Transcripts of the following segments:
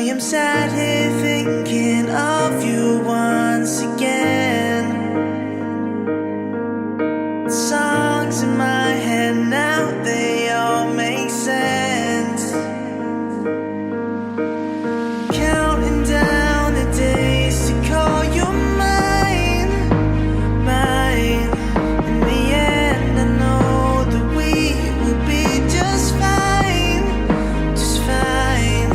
am sat here thinking of you once again. Songs in my head now, they all make sense. Counting down the days to call you mine, mine. In the end, I know that we will be just fine, just fine.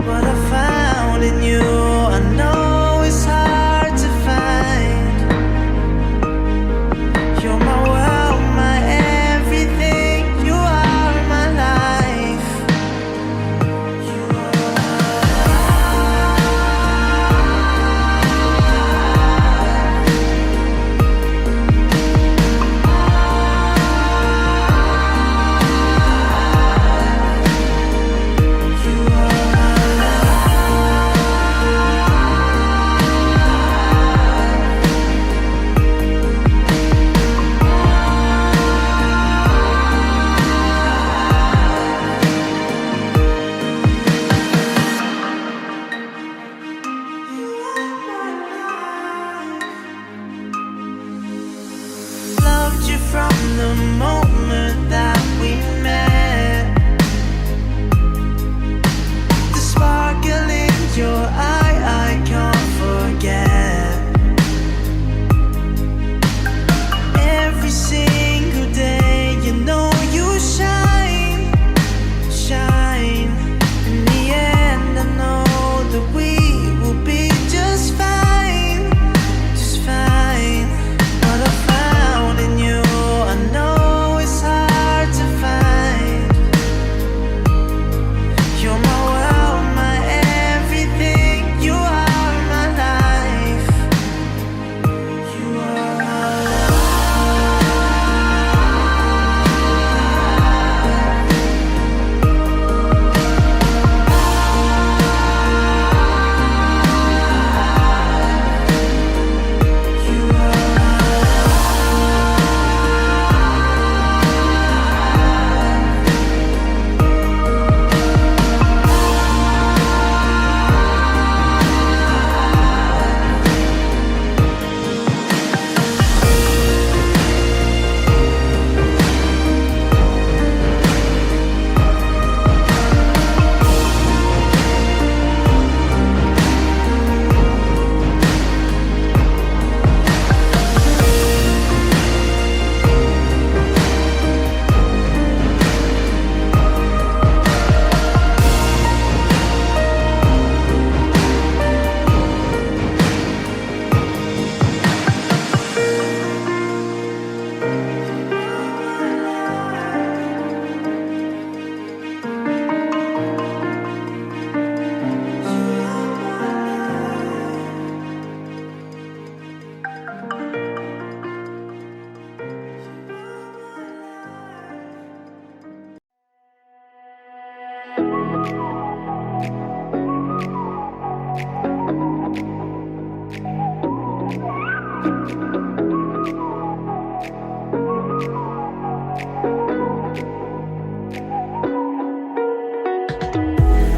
What I found in you, I know it's hard to find. You're my world, my everything. You are my life. You are loved you from the moment that we met. The sparkle in your eye, I can't forget. Every single day, you know you shine, shine. In the end, I know that we will be just fine, just fine. What I found in you, I know it's hard to find. You're my world, my everything. You are my life. You are my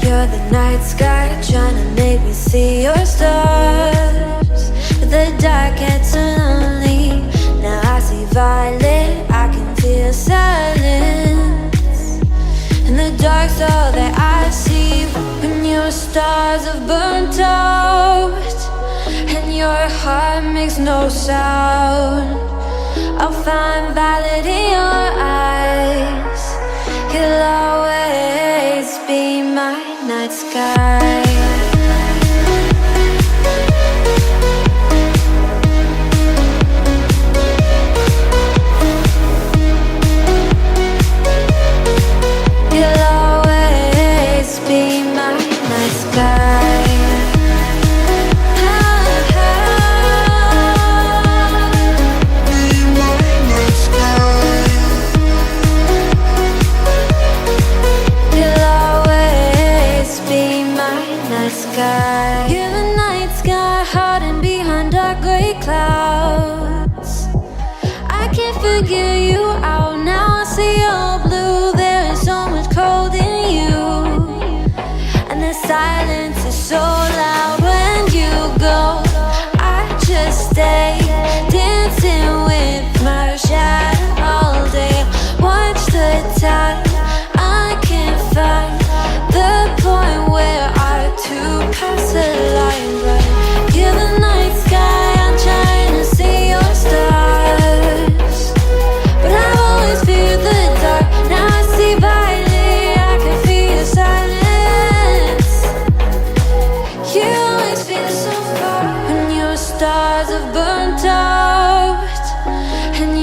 You're the night sky, trying to make me see your stars. But the dark gets so lonely. Now I see violet, I can feel silence. And the dark's all that I see. When your stars have burnt out and your heart makes no sound, I'll find violet in your eyes. You'll always be my night sky. You'll always be my night sky. You're the night sky, hiding behind dark gray clouds. I can't figure you out now. I see you're blue. There is so much cold in you, and the silence is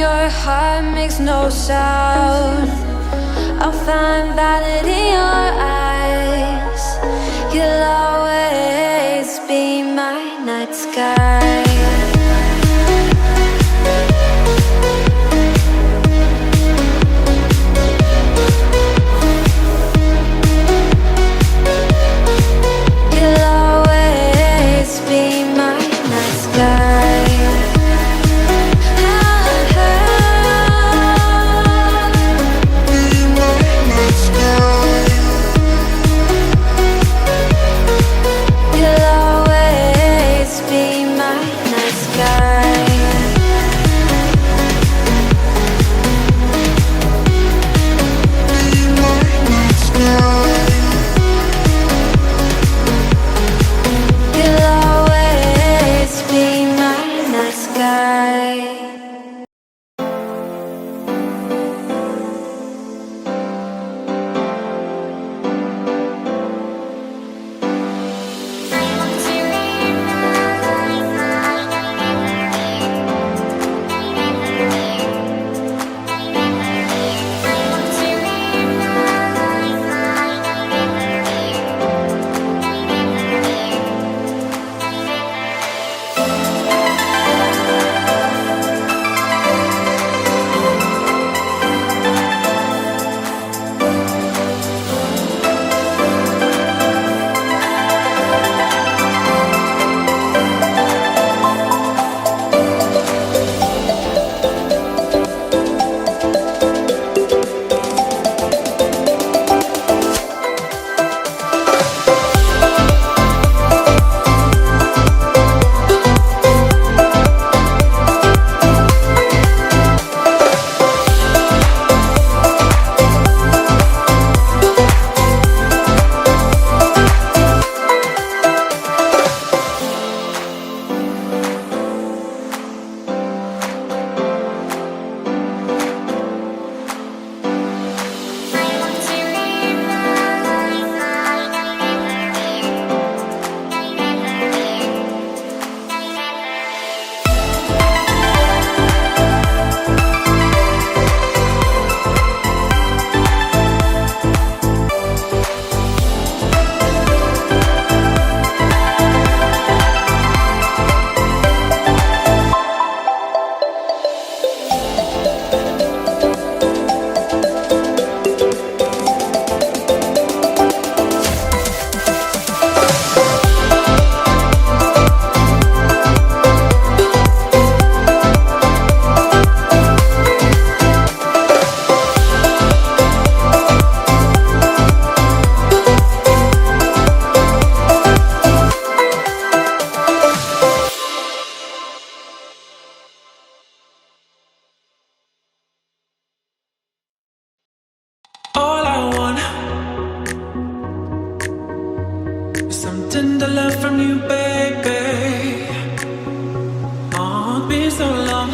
your heart makes no sound. I'll find valid in your eyes. You'll always be my night sky. You'll always be my night sky. All I want is some tender love from you, baby. Oh, it's been so long.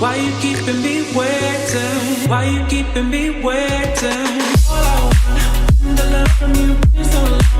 Why you keeping me waiting? Why you keeping me waiting? All I want is tender love from you, been so long.